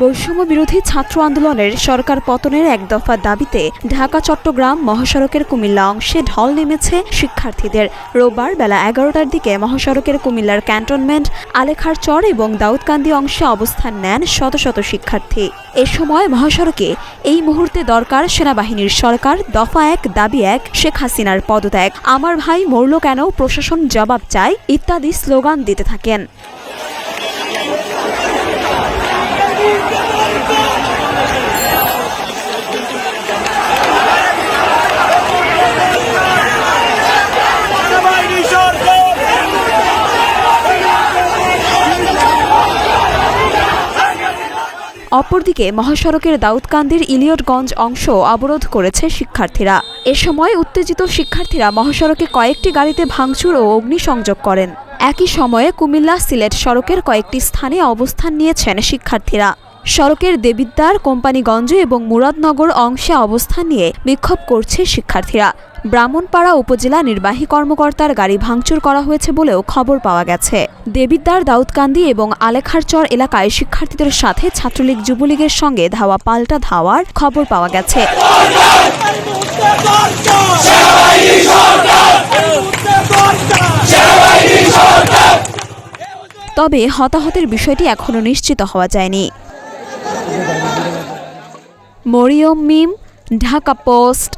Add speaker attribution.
Speaker 1: বৈষম্য বিরোধী ছাত্র আন্দোলনের সরকার পতনের এক দফা দাবিতে ঢাকা চট্টগ্রাম মহাসড়কের কুমিল্লা অংশে ঢল নেমেছে শিক্ষার্থীদের। রোববার বেলা ১১টার দিকে মহাসড়কের কুমিল্লার ক্যান্টনমেন্ট, আলেখার চর এবং দাউদকান্দি অংশে অবস্থান নেন শত শত শিক্ষার্থী। এ সময় মহাসড়কে এই মুহূর্তে দরকার সেনাবাহিনীর সরকার, দফা ১, দাবি ১, শেখ হাসিনার পদত্যাগ, আমার ভাই মরল কেন, প্রশাসন জবাব চায় ইত্যাদি স্লোগান দিতে থাকেন। অপরদিকে মহাসড়কের দাউদকান্দির ইলিয়টগঞ্জ অংশ অবরোধ করেছে শিক্ষার্থীরা। এ সময় উত্তেজিত শিক্ষার্থীরা মহাসড়কে কয়েকটি গাড়িতে ভাঙচুর ও অগ্নিসংযোগ করেন। একই সময়ে কুমিল্লা সিলেট সড়কের কয়েকটি স্থানে অবস্থান নিয়েছেন শিক্ষার্থীরা। সড়কের দেবিদ্বার, কোম্পানিগঞ্জ এবং মুরাদনগর অংশে অবস্থান নিয়ে বিক্ষোভ করছে শিক্ষার্থীরা। ব্রাহ্মণপাড়া উপজেলা নির্বাহী কর্মকর্তার গাড়ি ভাঙচুর করা হয়েছে বলেও খবর পাওয়া গেছে। দেবিদ্বার, দাউদকান্দি এবং আলেখারচর এলাকায় শিক্ষার্থীদের সাথে ছাত্রলীগ যুবলীগের সঙ্গে ধাওয়া পাল্টা ধাওয়ার খবর পাওয়া গেছে। তবে হতাহতের বিষয়টি এখনো নিশ্চিত হওয়া যায়নি। মরিয়ম মিম, ঢাকা পোস্ট।